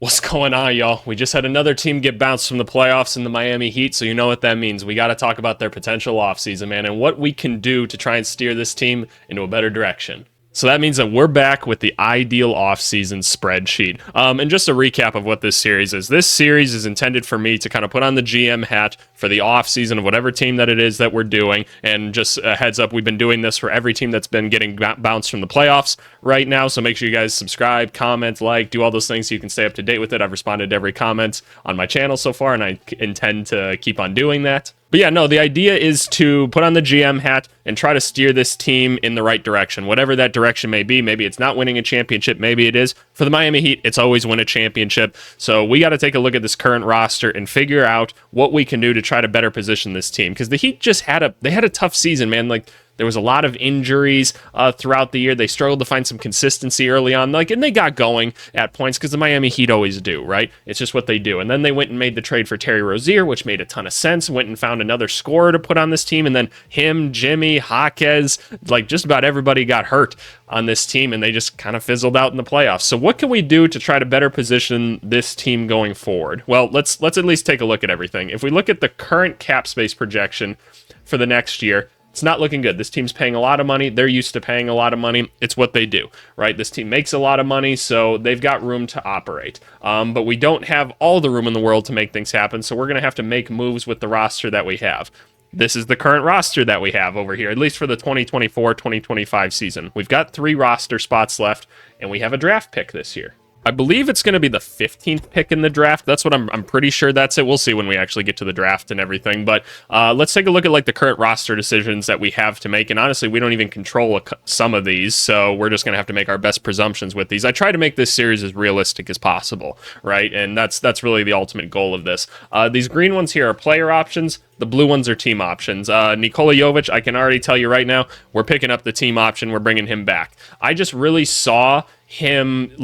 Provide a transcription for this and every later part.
What's going on, y'all? We just had another team get bounced from the playoffs in the Miami Heat, so you know what that means. We got to talk about their potential offseason, man, and what we can do to try and steer this team into a better direction. So that means that we're back with the ideal offseason spreadsheet. And just a recap of what this series is. This series is intended for me to kind of put on the GM hat for the offseason of whatever team that it is that we're doing. And just a heads up, we've been doing this for every team that's been getting bounced from the playoffs right now. So make sure you guys subscribe, comment, like, do all those things so you can stay up to date with it. I've responded to every comment on my channel so far, and I intend to keep on doing that. But yeah, no, the idea is to put on the GM hat and try to steer this team in the right direction, whatever that direction may be. Maybe it's not winning a championship, maybe it is. For the Miami Heat, it's always win a championship. So we got to take a look at this current roster and figure out what we can do to try to better position this team. Because the Heat just had a tough season, man. Like, there was a lot of injuries throughout the year. They struggled to find some consistency early on, and they got going at points because the Miami Heat always do, right? It's just what they do. And then they went and made the trade for Terry Rozier, which made a ton of sense. Went and found another scorer to put on this team, and then him, Jimmy, Jaquez, like just about everybody got hurt on this team, and they just kind of fizzled out in the playoffs. So what can we do to try to better position this team going forward? Well, let's at least take a look at everything. If we look at the current cap space projection for the next year, it's not looking good. This team's paying a lot of money. They're used to paying a lot of money. It's what they do, right? This team makes a lot of money, so they've got room to operate. But we don't have all the room in the world to make things happen, so we're going to have to make moves with the roster that we have. This is the current roster that we have over here, at least for the 2024-2025 season. We've got 3 roster spots left, and we have a draft pick this year. I believe it's going to be the 15th pick in the draft. That's what I'm pretty sure that's it. We'll see when we actually get to the draft and everything. But let's take a look at like the current roster decisions that we have to make. And honestly, we don't even control some of these, so we're just going to have to make our best presumptions with these. I try to make this series as realistic as possible, right? And that's really the ultimate goal of this. These green ones here are player options. The blue ones are team options. Nikola Jovic, I can already tell you right now, we're picking up the team option. We're bringing him back. I just really saw him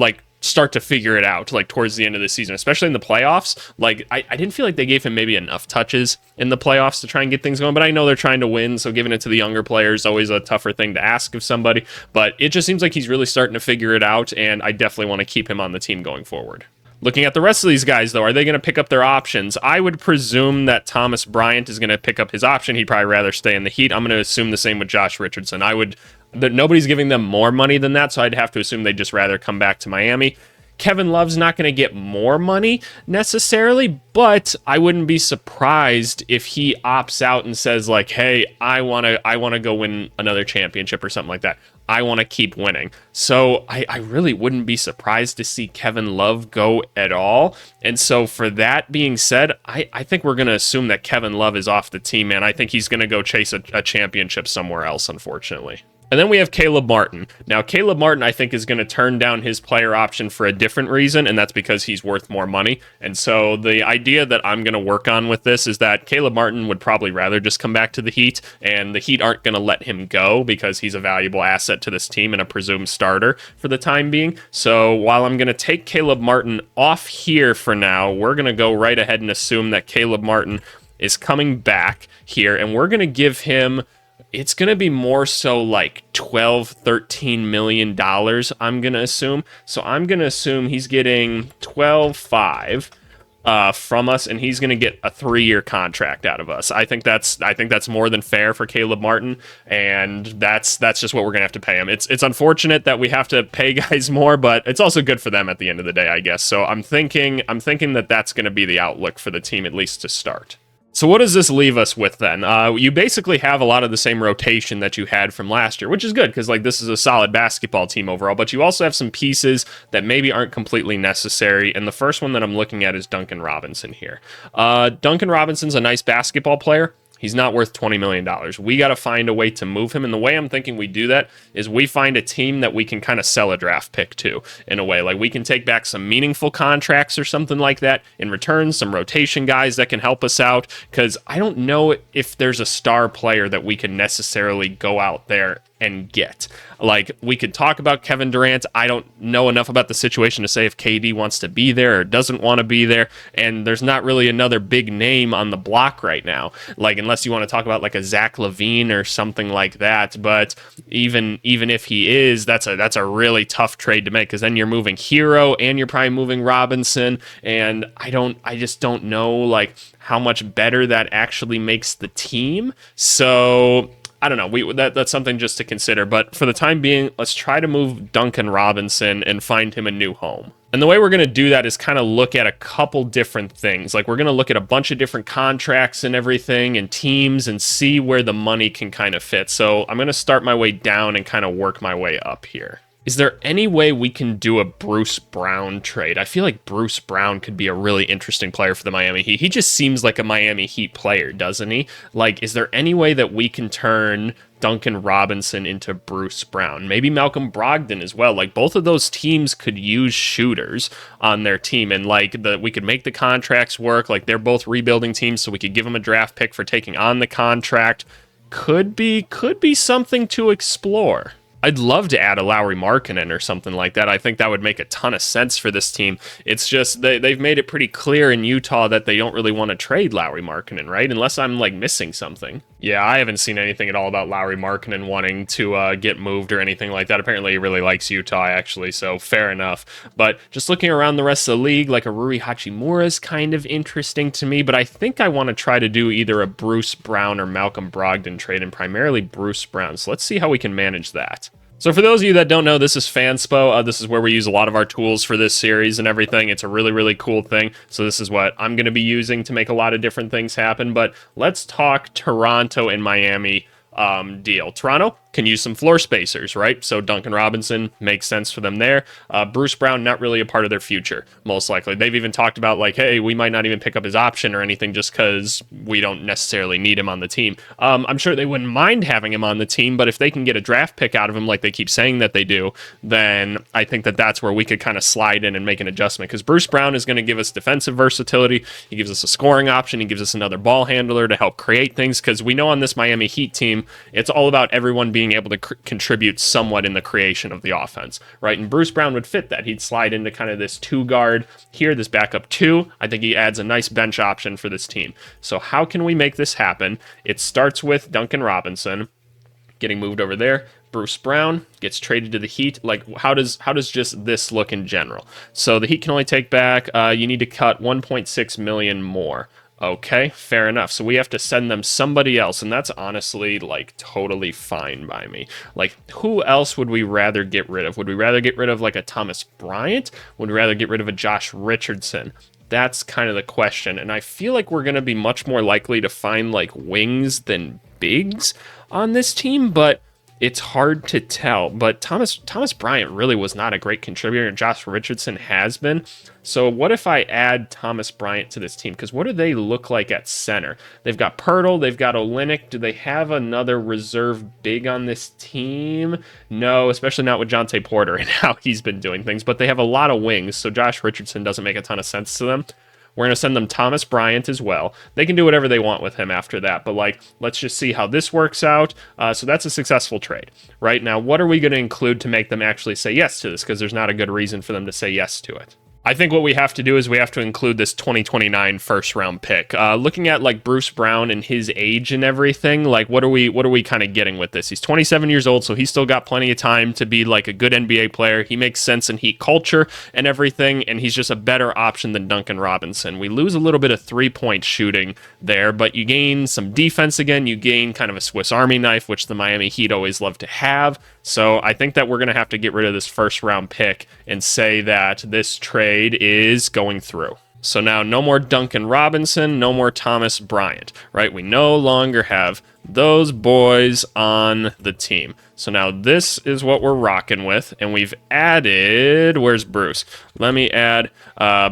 start to figure it out towards the end of the season, especially in the playoffs. I didn't feel like they gave him maybe enough touches in the playoffs to try and get things going, but I know they're trying to win, so giving it to the younger players is always a tougher thing to ask of somebody, but it just seems like he's really starting to figure it out, and I definitely want to keep him on the team going forward. Looking at the rest of these guys, though, are they going to pick up their options? I would presume that Thomas Bryant is going to pick up his option. He'd probably rather stay in the Heat. I'm going to assume the same with Josh Richardson. Nobody's giving them more money than that, so I'd have to assume they'd just rather come back to Miami. Kevin Love's not going to get more money necessarily, but I wouldn't be surprised if he opts out and says hey, I want to go win another championship or something like that. I want to keep winning. So I really wouldn't be surprised to see Kevin Love go at all. And so for that being said, I think we're going to assume that Kevin Love is off the team, man. I think he's going to go chase a championship somewhere else, unfortunately. And then we have Caleb Martin. Now, Caleb Martin, I think, is going to turn down his player option for a different reason, and that's because he's worth more money. And so the idea that I'm going to work on with this is that Caleb Martin would probably rather just come back to the Heat, and the Heat aren't going to let him go because he's a valuable asset to this team and a presumed starter for the time being. So while I'm going to take Caleb Martin off here for now, we're going to go right ahead and assume that Caleb Martin is coming back here, and we're going to give him... It's going to be more so $12-13 million, I'm going to assume. So I'm going to assume he's getting 12.5 from us, and he's going to get a 3-year contract out of us. I think that's more than fair for Caleb Martin, and that's just what we're going to have to pay him. It's unfortunate that we have to pay guys more, but it's also good for them at the end of the day, I guess. So I'm thinking that that's going to be the outlook for the team, at least to start. So what does this leave us with then? You basically have a lot of the same rotation that you had from last year, which is good because this is a solid basketball team overall, but you also have some pieces that maybe aren't completely necessary. And the first one that I'm looking at is Duncan Robinson here. Duncan Robinson's a nice basketball player. He's not worth $20 million. We got to find a way to move him. And the way I'm thinking we do that is we find a team that we can kind of sell a draft pick to in a way. We can take back some meaningful contracts or something like that in return, some rotation guys that can help us out. Because I don't know if there's a star player that we can necessarily go out there and get. We could talk about Kevin Durant. I don't know enough about the situation to say if KD wants to be there or doesn't want to be there. And there's not really another big name on the block right now. unless you want to talk about like a Zach LaVine or something like that. But even if he is, that's a really tough trade to make, because then you're moving Hero and you're probably moving Robinson, and I just don't know like how much better that actually makes the team. So I don't know. That's something just to consider. But for the time being, let's try to move Duncan Robinson and find him a new home. And the way we're going to do that is kind of look at a couple different things. Like, we're going to look at a bunch of different contracts and everything and teams and see where the money can kind of fit. So I'm going to start my way down and kind of work my way up here. Is there any way we can do a Bruce Brown trade? I feel like Bruce Brown could be a really interesting player for the Miami Heat. He just seems like a Miami Heat player, doesn't he? Like, is there any way that we can turn Duncan Robinson into Bruce Brown? Maybe Malcolm Brogdon as well. Like, both of those teams could use shooters on their team, and like we could make the contracts work. Like, they're both rebuilding teams, so we could give them a draft pick for taking on the contract. Could be something to explore. I'd love to add a Lauri Markkanen or something like that. I think that would make a ton of sense for this team. It's just they've made it pretty clear in Utah that they don't really want to trade Lauri Markkanen, right? Unless I'm like missing something. Yeah, I haven't seen anything at all about Lauri Markkanen wanting to get moved or anything like that. Apparently he really likes Utah, actually, so fair enough. But just looking around the rest of the league, like a Rui Hachimura is kind of interesting to me, but I think I want to try to do either a Bruce Brown or Malcolm Brogdon trade, and primarily Bruce Brown. So let's see how we can manage that. So for those of you that don't know, this is Fanspo. This is where we use a lot of our tools for this series and everything. It's a really, really cool thing. So this is what I'm going to be using to make a lot of different things happen. But let's talk Toronto and Miami deal. Toronto can use some floor spacers, right? So Duncan Robinson makes sense for them there. Bruce Brown, not really a part of their future, most likely. They've even talked about like, hey, we might not even pick up his option or anything just because we don't necessarily need him on the team. I'm sure they wouldn't mind having him on the team, but if they can get a draft pick out of him like they keep saying that they do, then I think that that's where we could kind of slide in and make an adjustment, because Bruce Brown is going to give us defensive versatility. He gives us a scoring option. He gives us another ball handler to help create things, because we know on this Miami Heat team, it's all about everyone being able to contribute somewhat in the creation of the offense, right? And Bruce Brown would fit that. He'd slide into kind of this two guard here, this backup two. I think he adds a nice bench option for this team. So how can we make this happen? It starts with Duncan Robinson getting moved over there. Bruce Brown gets traded to the Heat. Like, how does just this look in general? So the Heat can only take back, you need to cut $1.6 million more. Okay, fair enough. So we have to send them somebody else, and that's honestly, like, totally fine by me. Like, who else would we rather get rid of? Would we rather get rid of, like, a Thomas Bryant? Would we rather get rid of a Josh Richardson? That's kind of the question, and I feel like we're going to be much more likely to find, like, wings than bigs on this team, but it's hard to tell. But Thomas Bryant really was not a great contributor, and Josh Richardson has been. So what if I add Thomas Bryant to this team? Because what do they look like at center? They've got Pirtle, they've got Olynyk. Do they have another reserve big on this team? No, especially not with Jonte Porter and how he's been doing things. But they have a lot of wings, so Josh Richardson doesn't make a ton of sense to them. We're going to send them Thomas Bryant as well. They can do whatever they want with him after that, but like, let's just see how this works out. So that's a successful trade. Right now, what are we going to include to make them actually say yes to this? Because there's not a good reason for them to say yes to it. I think what we have to do is we have to include this 2029 first round pick. Looking at like Bruce Brown and his age and everything, like what are we kind of getting with this? He's 27 years old, so he's still got plenty of time to be like a good NBA player. He makes sense in Heat culture and everything, and he's just a better option than Duncan Robinson. We lose a little bit of 3-point shooting there, but you gain some defense again. You gain kind of a Swiss Army knife, which the Miami Heat always love to have. So I think that we're going to have to get rid of this first round pick and say that this trade is going through. So now no more Duncan Robinson, no more Thomas Bryant, right? We no longer have those boys on the team. So now this is what we're rocking with, and we've added, where's Bruce? Let me add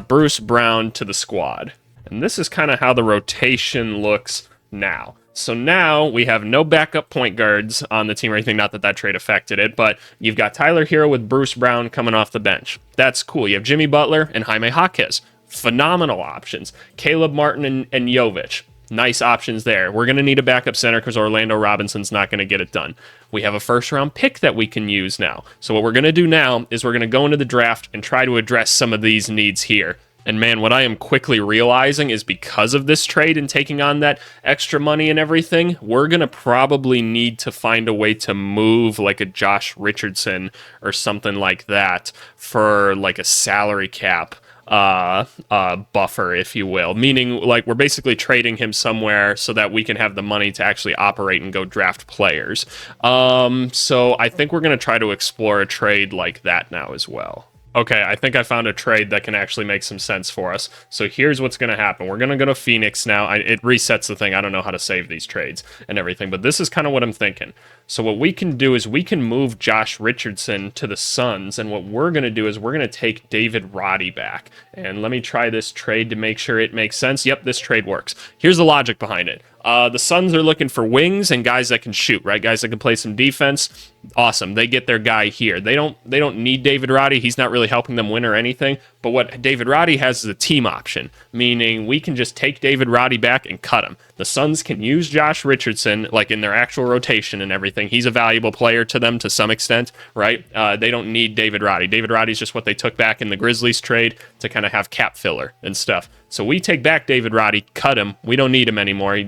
Bruce Brown to the squad. And this is kind of how the rotation looks now. So now we have no backup point guards on the team or anything, not that that trade affected it, but you've got Tyler Hero with Bruce Brown coming off the bench. That's cool. You have Jimmy Butler and Jaime Jaquez. Phenomenal options. Caleb Martin and Jovic. Nice options there. We're going to need a backup center because Orlando Robinson's not going to get it done. We have a first-round pick that we can use now. So what we're going to do now is we're going to go into the draft and try to address some of these needs here. And man, what I am quickly realizing is because of this trade and taking on that extra money and everything, we're going to probably need to find a way to move like a Josh Richardson or something like that for like a salary cap buffer, if you will, meaning like we're basically trading him somewhere so that we can have the money to actually operate and go draft players. So I think we're going to try to explore a trade like that now as well. Okay, I think I found a trade that can actually make some sense for us. So here's what's going to happen. We're going to go to Phoenix now. It resets the thing. I don't know how to save these trades and everything, but this is kind of what I'm thinking. So what we can do is we can move Josh Richardson to the Suns, and what we're going to do is we're going to take David Roddy back. And let me try this trade to make sure it makes sense. Yep, this trade works. Here's the logic behind it. The Suns are looking for wings and guys that can shoot, right? Guys that can play some defense. Awesome. They get their guy here. They don't need David Roddy. He's not really helping them win or anything. But what David Roddy has is a team option, meaning we can just take David Roddy back and cut him. The Suns can use Josh Richardson like in their actual rotation and everything. He's a valuable player to them to some extent, right? They don't need David Roddy. David Roddy's just what they took back in the Grizzlies trade to kind of have cap filler and stuff. So we take back David Roddy, cut him. We don't need him anymore. We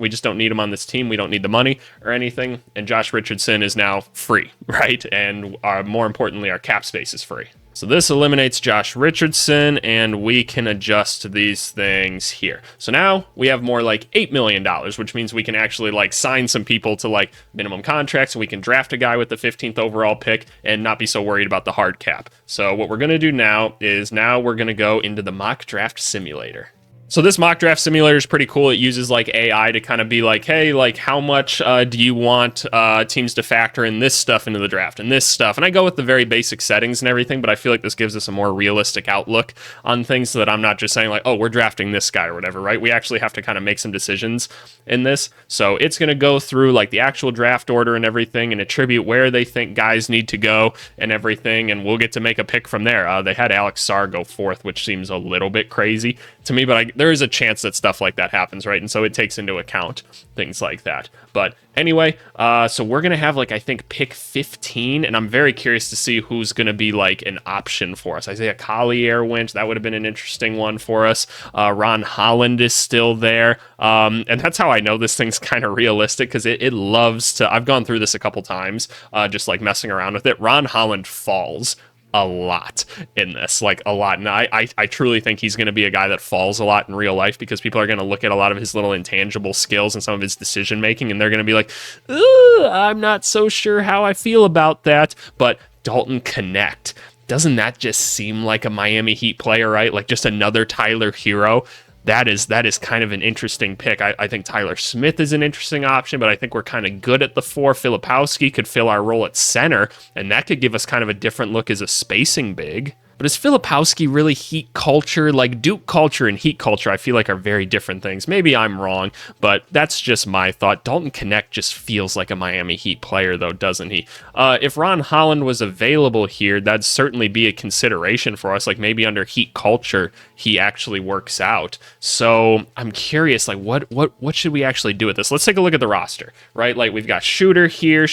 just don't need him on this team. We don't need the money or anything. And Josh Richardson is now free, right? And more importantly, our cap space is free. So this eliminates Josh Richardson, and we can adjust these things here. So now we have more like $8 million, which means we can actually like sign some people to like minimum contracts, and we can draft a guy with the 15th overall pick and not be so worried about the hard cap. So what we're going to do now is we're going to go into the mock draft simulator. So this mock draft simulator is pretty cool. It uses like AI to kind of be like, hey, like how much do you want teams to factor in this stuff into the draft and this stuff? And I go with the very basic settings and everything, but I feel like this gives us a more realistic outlook on things so that I'm not just saying like, oh, we're drafting this guy or whatever, right? We actually have to kind of make some decisions in this. So it's going to go through like the actual draft order and everything and attribute where they think guys need to go and everything. And we'll get to make a pick from there. They had Alex Sarr go fourth, which seems a little bit crazy to me, but there is a chance that stuff like that happens, right? And so it takes into account things like that. But anyway, so we're going to have like, I think pick 15, and I'm very curious to see who's going to be like an option for us. Isaiah Collier went. That would have been an interesting one for us. Ron Holland is still there. And that's how I know this thing's kind of realistic, because it loves to, I've gone through this a couple times, just like messing around with it. Ron Holland falls a lot in this, like a lot. And I truly think he's going to be a guy that falls a lot in real life, because people are going to look at a lot of his little intangible skills and some of his decision making, and they're going to be like, I'm not so sure how I feel about that. But Dalton Knecht, doesn't that just seem like a Miami Heat player, right? Like just another Tyler Hero. That is kind of an interesting pick. I think Tyler Smith is an interesting option, but I think we're kind of good at the 4. Filipowski could fill our role at center, and that could give us kind of a different look as a spacing big. But is Filipowski really Heat culture? Like Duke culture and Heat culture, I feel like are very different things. Maybe I'm wrong, but that's just my thought. Dalton Knecht just feels like a Miami Heat player, though, doesn't he? If Ron Holland was available here, that'd certainly be a consideration for us. Like maybe under Heat culture, he actually works out. So I'm curious, like what should we actually do with this? Let's take a look at the roster, right? Like we've got shooter here.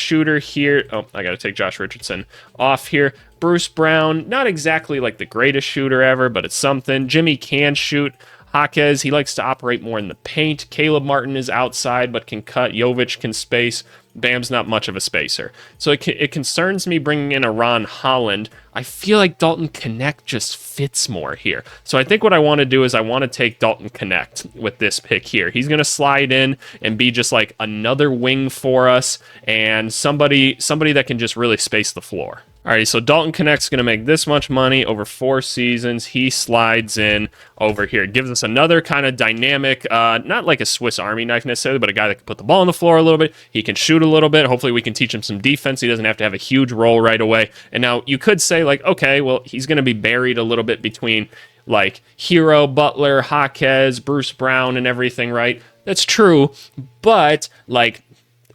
Oh, I got to take Josh Richardson off here. Bruce Brown, not exactly like the greatest shooter ever, but it's something. Jimmy can shoot. Jaquez, he likes to operate more in the paint. Caleb Martin is outside, but can cut. Jovic can space. Bam's not much of a spacer. So it concerns me bringing in a Ron Holland. I feel like Dalton Knecht just fits more here. So I think what I want to do is I want to take Dalton Knecht with this pick here. He's going to slide in and be just like another wing for us, and somebody that can just really space the floor. Alrighty, so Dalton Knecht's going to make this much money over 4 seasons. He slides in over here. It gives us another kind of dynamic, not like a Swiss Army knife necessarily, but a guy that can put the ball on the floor a little bit. He can shoot a little bit. Hopefully we can teach him some defense. He doesn't have to have a huge role right away. And now you could say like, okay, well, he's going to be buried a little bit between like Hero, Butler, Jaquez, Bruce Brown, and everything, right? That's true, but like,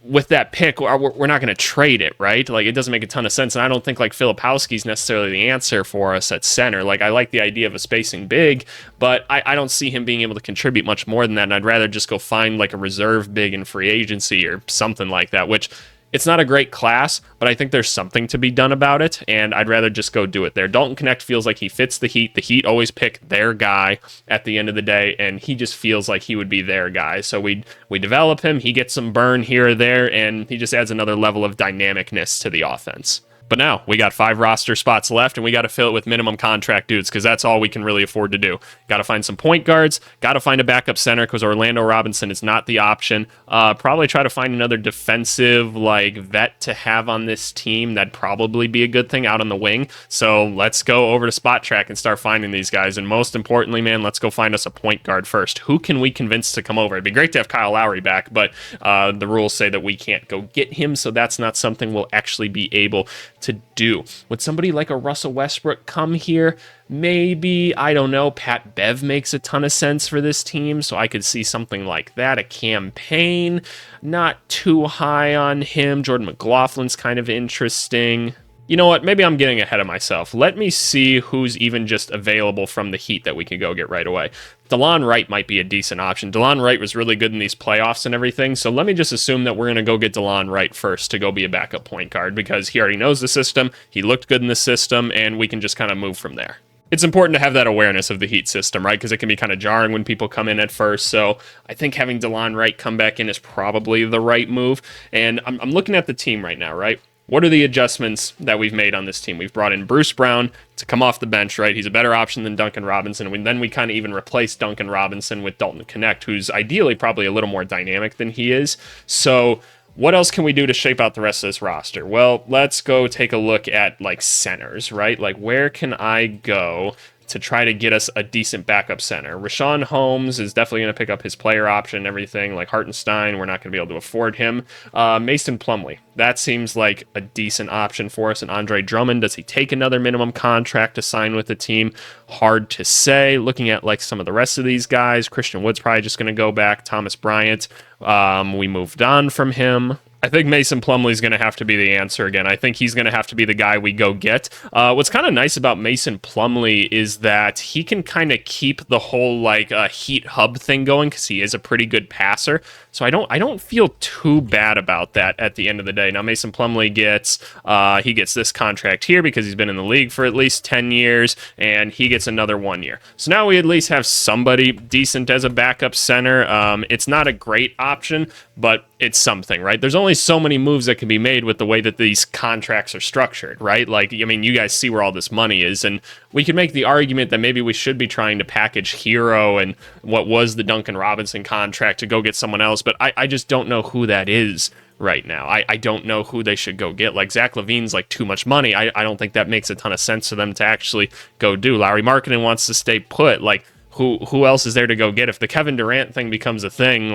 with that pick, we're not going to trade it, right? Like, it doesn't make a ton of sense, and I don't think, like, Filipowski's necessarily the answer for us at center. Like, I like the idea of a spacing big, but I don't see him being able to contribute much more than that, and I'd rather just go find, like, a reserve big in free agency or something like that, which It's not a great class, but I think there's something to be done about it, and I'd rather just go do it there. Dalton Knecht feels like he fits the Heat. The Heat always pick their guy at the end of the day, and he just feels like he would be their guy. So we develop him, he gets some burn here or there, and he just adds another level of dynamicness to the offense. But now we got 5 roster spots left, and we got to fill it with minimum contract dudes because that's all we can really afford to do. Got to find some point guards, got to find a backup center because Orlando Robinson is not the option. Probably try to find another defensive vet to have on this team. That'd probably be a good thing out on the wing. So let's go over to Spot Track and start finding these guys. And most importantly, man, let's go find us a point guard first. Who can we convince to come over? It'd be great to have Kyle Lowry back, but the rules say that we can't go get him, so that's not something we'll actually be able to do. Would somebody like a Russell Westbrook come here? Maybe, I don't know. Pat Bev makes a ton of sense for this team, so I could see something like that. A campaign, not too high on him. Jordan McLaughlin's kind of interesting. You know what? Maybe I'm getting ahead of myself. Let me see who's even just available from the Heat that we can go get right away. DeLon Wright might be a decent option. DeLon Wright was really good in these playoffs and everything, so let me just assume that we're going to go get DeLon Wright first to go be a backup point guard because he already knows the system, he looked good in the system, and we can just kind of move from there. It's important to have that awareness of the Heat system, right? Because it can be kind of jarring when people come in at first. So I think having DeLon Wright come back in is probably the right move. And I'm looking at the team right now, right? What are the adjustments that we've made on this team? We've brought in Bruce Brown to come off the bench, right? He's a better option than Duncan Robinson. And then we kind of even replaced Duncan Robinson with Dalton Knecht, who's ideally probably a little more dynamic than he is. So what else can we do to shape out the rest of this roster? Well, let's go take a look at centers, right? Where can I go to try to get us a decent backup center? Rashawn Holmes is definitely going to pick up his player option and everything. Hartenstein, we're not going to be able to afford him. Mason Plumlee, that seems like a decent option for us. And Andre Drummond, does he take another minimum contract to sign with the team? Hard to say. Looking at some of the rest of these guys, Christian Wood's probably just going to go back. Thomas Bryant, we moved on from him. I think Mason Plumlee is going to have to be the answer again. I think he's going to have to be the guy we go get. What's kind of nice about Mason Plumlee is that he can kind of keep the whole Heat hub thing going because he is a pretty good passer. So I don't feel too bad about that at the end of the day. Now Mason Plumlee gets this contract here because he's been in the league for at least 10 years, and he gets another 1 year. So now we at least have somebody decent as a backup center. It's not a great option, but it's something, right? There's only so many moves that can be made with the way that these contracts are structured, right? You guys see where all this money is, and we could make the argument that maybe we should be trying to package Hero and what was the Duncan Robinson contract to go get someone else, but I just don't know who that is right now. I don't know who they should go get. Zach LaVine's too much money. I don't think that makes a ton of sense for them to actually go do. Larry Markkinen wants to stay put. Who else is there to go get? If the Kevin Durant thing becomes a thing,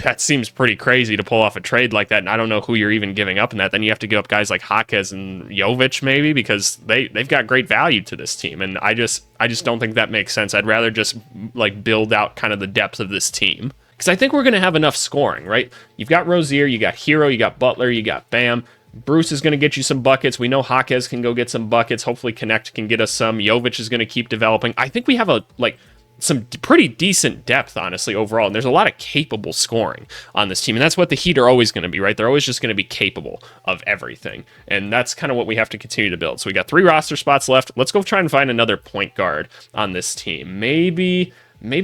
that seems pretty crazy to pull off a trade like that, and I don't know who you're even giving up in that. Then you have to give up guys like Jaquez and Jovic maybe because they've got great value to this team, and I just don't think that makes sense. I'd rather just build out kind of the depth of this team because I think we're going to have enough scoring, right? You've got Rozier, you got Hero, you got Butler, you got Bam. Bruce is going to get you some buckets. We know Jaquez can go get some buckets. Hopefully Knecht can get us some. Jovic is going to keep developing. I think we have some pretty decent depth, honestly, overall. And there's a lot of capable scoring on this team. And that's what the Heat are always going to be, right? They're always just going to be capable of everything. And that's kind of what we have to continue to build. So we got 3 roster spots left. Let's go try and find another point guard on this team. Maybe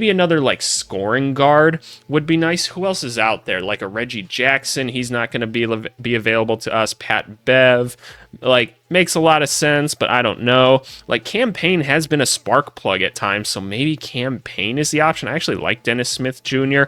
another scoring guard would be nice. Who else is out there? A Reggie Jackson. He's not going to be available to us. Pat Bev. Makes a lot of sense, but I don't know. Campaign has been a spark plug at times, so maybe Campaign is the option. I actually like Dennis Smith Jr.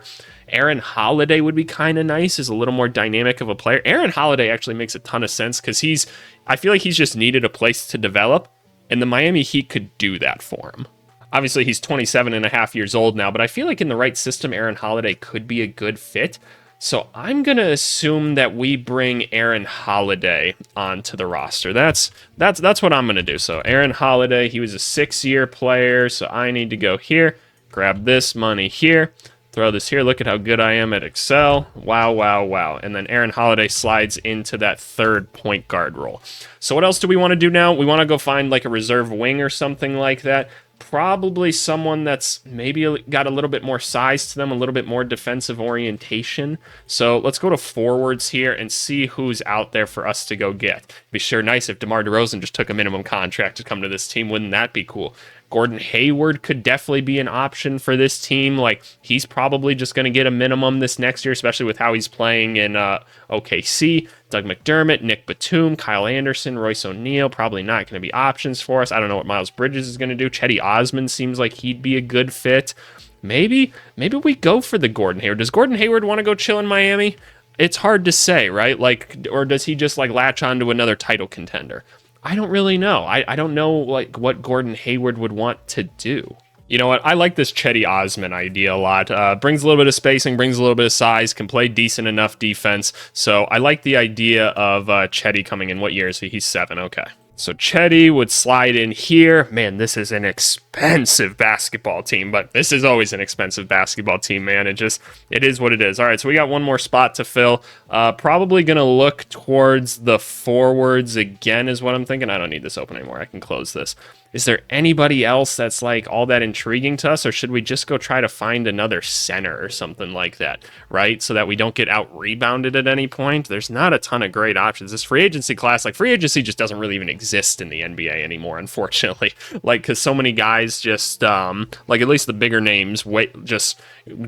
Aaron Holiday would be kind of nice. Is a little more dynamic of a player. Aaron Holiday actually makes a ton of sense because I feel like he's just needed a place to develop, and the Miami Heat could do that for him. Obviously, he's 27 and a half years old now, but I feel like in the right system, Aaron Holiday could be a good fit. So I'm going to assume that we bring Aaron Holiday onto the roster. That's what I'm going to do. So Aaron Holiday, he was a 6-year player, so I need to go here, grab this money here, throw this here. Look at how good I am at Excel. Wow, wow, wow. And then Aaron Holiday slides into that third point guard role. So what else do we want to do now? We want to go find a reserve wing or something like that. probably someone that's maybe got a little bit more size to them, a little bit more defensive orientation. So let's go to forwards here and see who's out there for us to go get. It'd be sure nice if DeMar DeRozan just took a minimum contract to come to this team. Wouldn't that be cool? Gordon Hayward could definitely be an option for this team. Like, he's probably just going to get a minimum this next year, especially with how he's playing in OKC. Doug McDermott, Nick Batum, Kyle Anderson, Royce O'Neal, probably not going to be options for us. I don't know what Miles Bridges is going to do. Chetty Osman seems like he'd be a good fit. Maybe we go for the Gordon Hayward. Does Gordon Hayward want to go chill in Miami? It's hard to say, right? Like, or does he just like latch on to another title contender? I don't really know. I don't know like what Gordon Hayward would want to do. You know what? I like this Chetty Osman idea a lot. Brings a little bit of spacing, brings a little bit of size, can play decent enough defense. So I like the idea of Chetty coming in. What year is he? He's 7. Okay. So Chetty would slide in here. Man, this is an expensive basketball team, but this is always an expensive basketball team, man. It is what it is. All right, so we got one more spot to fill. Probably going to look towards the forwards again is what I'm thinking. I don't need this open anymore. I can close this. Is there anybody else that's like all that intriguing to us, or should we just go try to find another center or something like that, right? So that we don't get out rebounded at any point. There's not a ton of great options. This free agency class, like free agency just doesn't really even exist in the NBA anymore, unfortunately. Like, because so many guys just, like at least the bigger names, just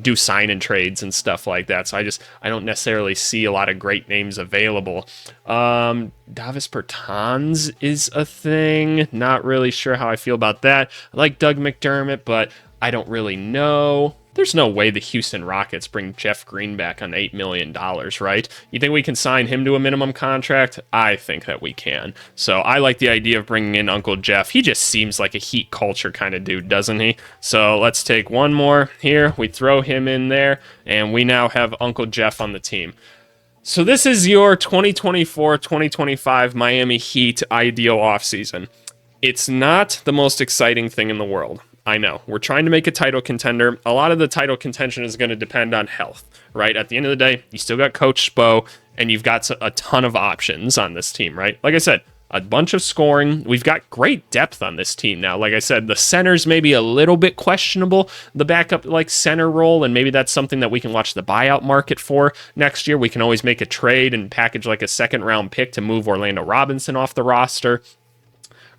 do sign and trades and stuff like that. So I don't necessarily see a lot of great names available. Davis Bertans is a thing. Not really sure how I feel about that. I like Doug McDermott, but I don't really know. There's no way the Houston Rockets bring Jeff Green back on $8 million, right? You think we can sign him to a minimum contract? I think that we can. So I like the idea of bringing in Uncle Jeff. He just seems like a Heat culture kind of dude, doesn't he? So let's take one more here. We throw him in there, and we now have Uncle Jeff on the team. So this is your 2024-2025 Miami Heat ideal offseason. It's not the most exciting thing in the world. I know. We're trying to make a title contender. A lot of the title contention is going to depend on health, right? At the end of the day, you still got Coach Spo, and you've got a ton of options on this team, right? Like I said, a bunch of scoring. We've got great depth on this team now. Like I said, the center's maybe a little bit questionable, the backup like center role, and maybe that's something that we can watch the buyout market for next year. We can always make a trade and package like a second round pick to move Orlando Robinson off the roster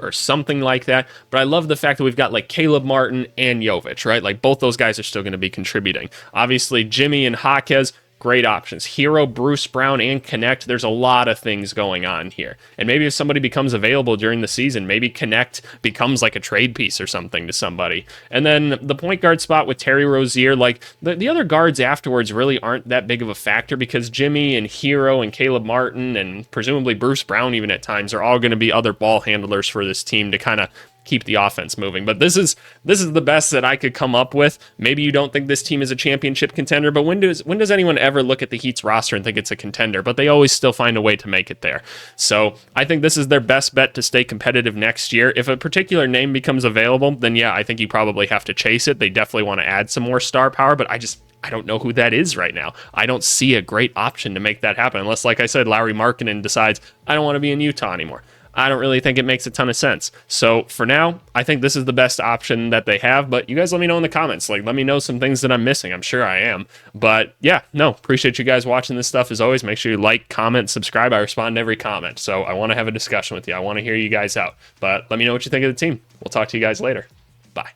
or something like that. But I love the fact that we've got like Caleb Martin and Jovic, right? Like both those guys are still going to be contributing. Obviously, Jimmy and Jaquez, great options. Hero, Bruce Brown, and Knecht. There's a lot of things going on here. And maybe if somebody becomes available during the season, maybe Knecht becomes like a trade piece or something to somebody. And then the point guard spot with Terry Rozier, like the other guards afterwards really aren't that big of a factor because Jimmy and Hero and Caleb Martin and presumably Bruce Brown even at times are all going to be other ball handlers for this team to kind of keep the offense moving. But this is the best that I could come up with. Maybe you don't think this team is a championship contender, but when does anyone ever look at the Heat's roster and think it's a contender? But they always still find a way to make it there. So I think this is their best bet to stay competitive next year. If a particular name becomes available, then yeah, I think you probably have to chase it. They definitely want to add some more star power, but I don't know who that is right now. I don't see a great option to make that happen unless, like I said, Lauri Markkanen decides, I don't want to be in Utah anymore. I don't really think it makes a ton of sense. So for now, I think this is the best option that they have, but you guys let me know in the comments. Like, let me know some things that I'm missing. I'm sure I am. But yeah, no, appreciate you guys watching this stuff as always. Make sure you like, comment, subscribe. I respond to every comment. So I want to have a discussion with you. I want to hear you guys out. But let me know what you think of the team. We'll talk to you guys later. Bye.